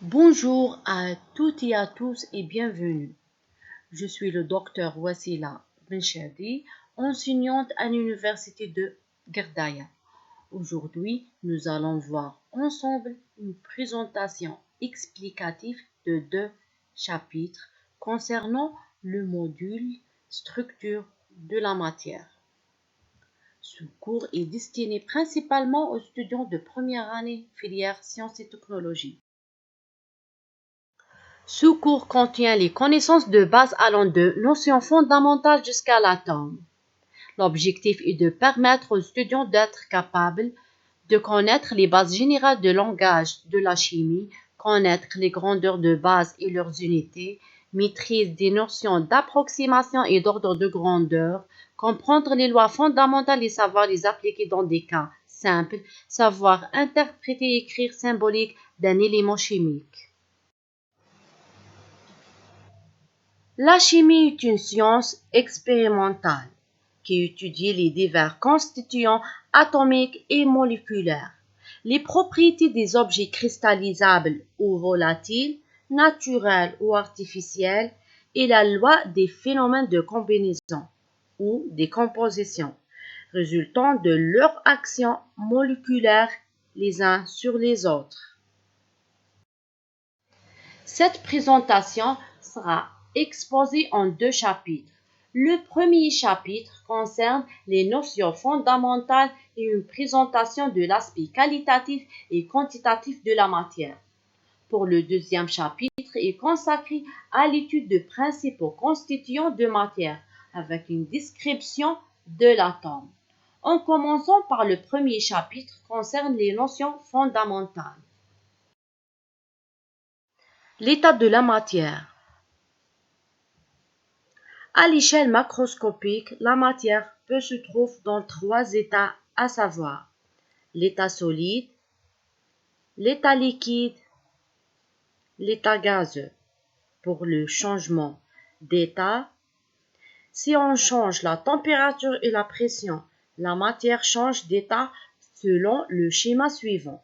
Bonjour à toutes et à tous et bienvenue. Je suis le docteur Wassila Benchadi, enseignante à l'université de Gerdaya. Aujourd'hui, nous allons voir ensemble une présentation explicative de 2 chapitres concernant le module structure de la matière. Ce cours est destiné principalement aux étudiants de première année filière sciences et technologies. Ce cours contient les connaissances de base allant de notions fondamentales jusqu'à l'atome. L'objectif est de permettre aux étudiants d'être capables de connaître les bases générales de langage de la chimie, connaître les grandeurs de base et leurs unités, maîtrise des notions d'approximation et d'ordre de grandeur, comprendre les lois fondamentales et savoir les appliquer dans des cas simples, savoir interpréter et écrire symbolique d'un élément chimique. La chimie est une science expérimentale qui étudie les divers constituants atomiques et moléculaires, les propriétés des objets cristallisables ou volatiles, naturels ou artificiels, et la loi des phénomènes de combinaison ou des compositions, résultant de leur action moléculaire les uns sur les autres. Cette présentation sera exposée en 2 chapitres. Le premier chapitre concerne les notions fondamentales et une présentation de l'aspect qualitatif et quantitatif de la matière. Pour le deuxième chapitre est consacré à l'étude de principaux constituants de matière avec une description de l'atome. En commençant par le premier chapitre concerne les notions fondamentales. L'état de la matière. À l'échelle macroscopique, la matière peut se trouver dans 3 états, à savoir l'état solide, l'état liquide, l'état gazeux. Pour le changement d'état, si on change la température et la pression, la matière change d'état selon le schéma suivant.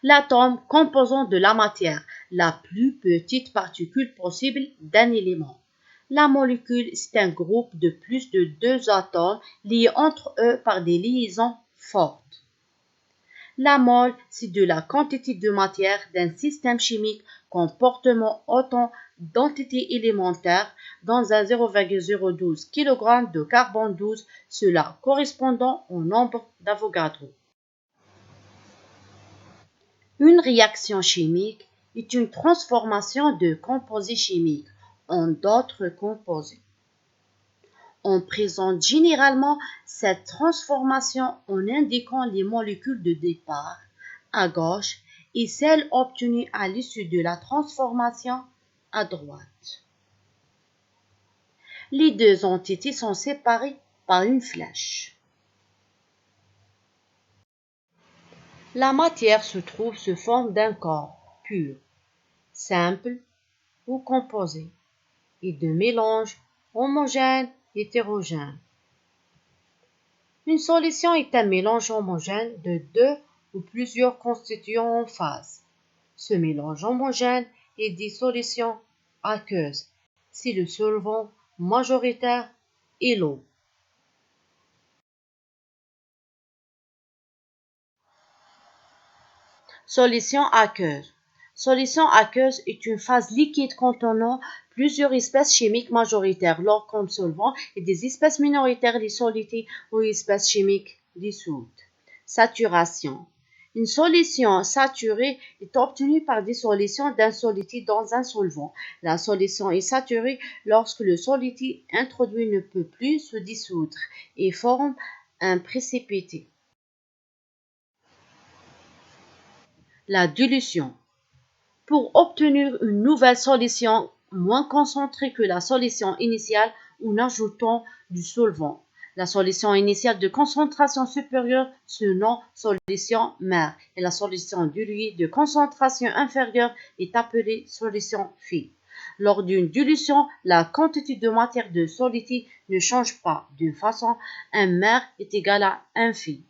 L'atome, composant de la matière, la plus petite particule possible d'un élément. La molécule, c'est un groupe de plus de 2 atomes liés entre eux par des liaisons fortes. La mole, c'est de la quantité de matière d'un système chimique comportant autant d'entités élémentaires dans un 0,012 kg de carbone 12, cela correspondant au nombre d'Avogadro. Une réaction chimique est une transformation de composés chimiques en d'autres composés. On présente généralement cette transformation en indiquant les molécules de départ à gauche et celles obtenues à l'issue de la transformation à droite. Les 2 entités sont séparées par une flèche. La matière se trouve sous forme d'un corps pur, simple ou composé, et de mélanges homogènes et hétérogènes. Une solution est un mélange homogène de 2 ou plusieurs constituants en phase. Ce mélange homogène est dit solution aqueuse si le solvant majoritaire est l'eau. Solution aqueuse. Solution aqueuse est une phase liquide contenant plusieurs espèces chimiques majoritaires, l'eau comme solvant, et des espèces minoritaires, les solutés ou espèces chimiques dissoutes. Saturation. Une solution saturée est obtenue par dissolution d'un soluté dans un solvant. La solution est saturée lorsque le soluté introduit ne peut plus se dissoudre et forme un précipité. La dilution. Pour obtenir une nouvelle solution moins concentrée que la solution initiale en ajoutant du solvant. La solution initiale de concentration supérieure se nomme solution mère et la solution diluée de concentration inférieure est appelée solution fille. Lors d'une dilution, la quantité de matière de solide ne change pas. D'une façon, un mère est égal à un phi.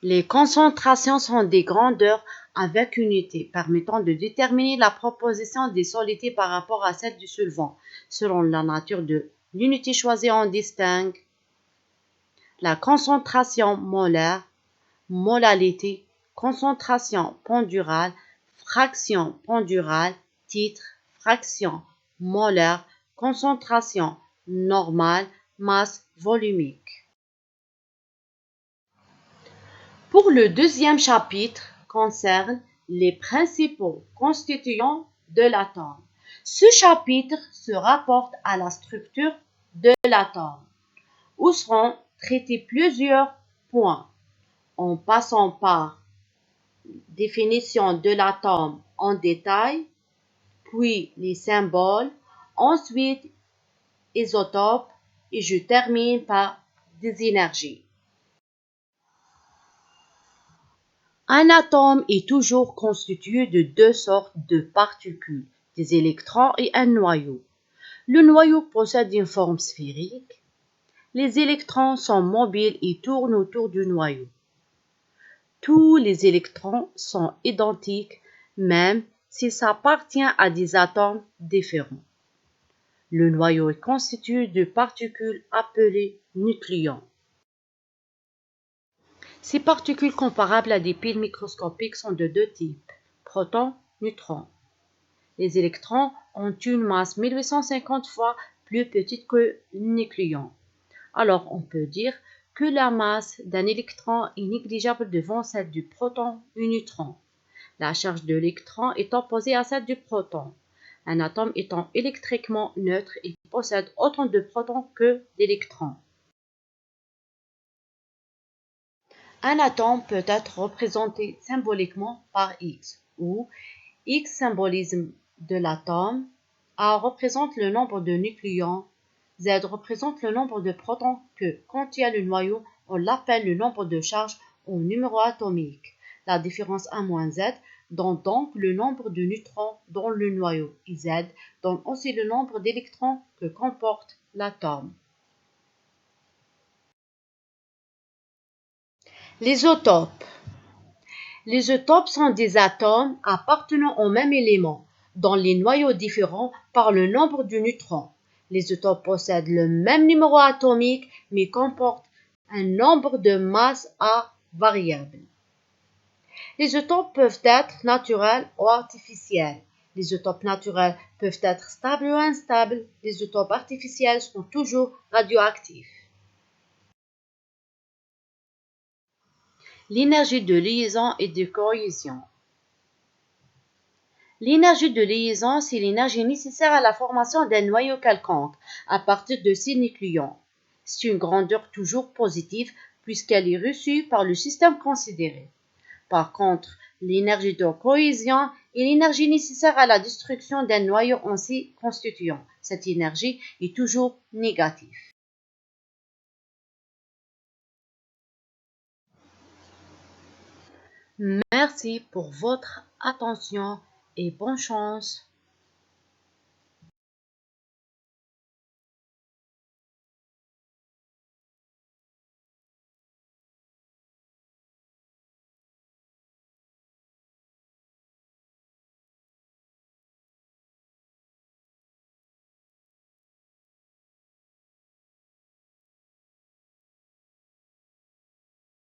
Les concentrations sont des grandeurs avec unité permettant de déterminer la proposition des solidités par rapport à celle du solvant. Selon la nature de l'unité choisie, on distingue la concentration molaire, molalité, concentration pondérale, fraction pondérale, titre, fraction molaire, concentration normale, masse volumique. Pour le deuxième chapitre concerne les principaux constituants de l'atome. Ce chapitre se rapporte à la structure de l'atome, où seront traités plusieurs points, en passant par définition de l'atome en détail, puis les symboles, ensuite isotopes, et je termine par des énergies. Un atome est toujours constitué de deux sortes de particules, des électrons et un noyau. Le noyau possède une forme sphérique. Les électrons sont mobiles et tournent autour du noyau. Tous les électrons sont identiques, même s'ils appartiennent à des atomes différents. Le noyau est constitué de particules appelées nucléons. Ces particules comparables à des piles microscopiques sont de deux types, protons, neutrons. Les électrons ont une masse 1850 fois plus petite que le nucléon. Alors on peut dire que la masse d'un électron est négligeable devant celle du proton ou neutron. La charge de l'électron est opposée à celle du proton. Un atome étant électriquement neutre, il possède autant de protons que d'électrons. Un atome peut être représenté symboliquement par X, où X symbolisme de l'atome, A représente le nombre de nucléons, Z représente le nombre de protons que contient le noyau, on l'appelle le nombre de charges au numéro atomique. La différence A-Z donne donc le nombre de neutrons dans le noyau, et Z donne aussi le nombre d'électrons que comporte l'atome. Les isotopes. Les isotopes sont des atomes appartenant au même élément, dont les noyaux différents par le nombre de neutrons. Les isotopes possèdent le même numéro atomique, mais comportent un nombre de masses A variable. Les isotopes peuvent être naturels ou artificiels. Les isotopes naturels peuvent être stables ou instables. Les isotopes artificiels sont toujours radioactifs. L'énergie de liaison et de cohésion. L'énergie de liaison, c'est l'énergie nécessaire à la formation d'un noyau quelconque à partir de ses nucléons. C'est une grandeur toujours positive puisqu'elle est reçue par le système considéré. Par contre, l'énergie de cohésion est l'énergie nécessaire à la destruction d'un noyau en s'y constituant. Cette énergie est toujours négative. Merci pour votre attention et bonne chance.